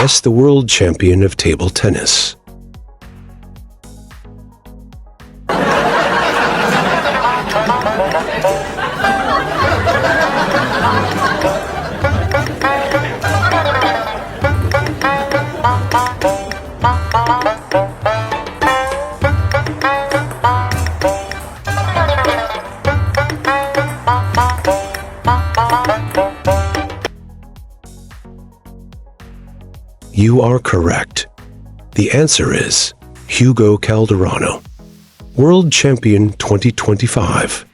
Guess the world champion of table tennis. You are correct. The answer is Hugo Calderano, World Champion 2025.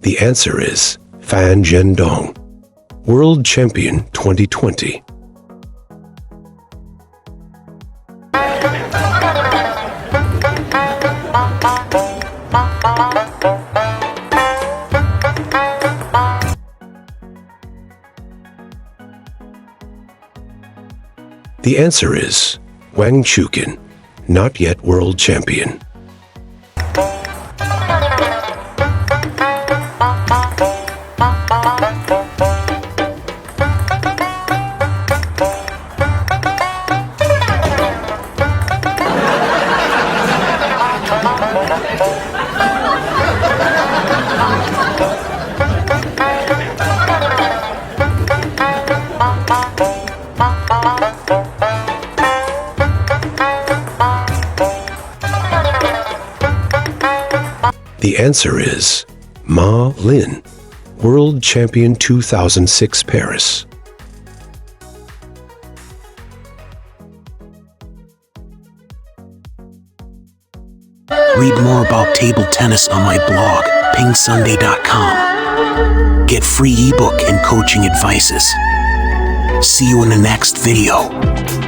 The answer is Fan Zhendong, World Champion 2020. The answer is Wang Chuqin, not yet world champion. The answer is Ma Lin, World Champion 2006 Paris. Read more about table tennis on my blog, PingSunday.com. Get free ebook and coaching advices. See you in the next video.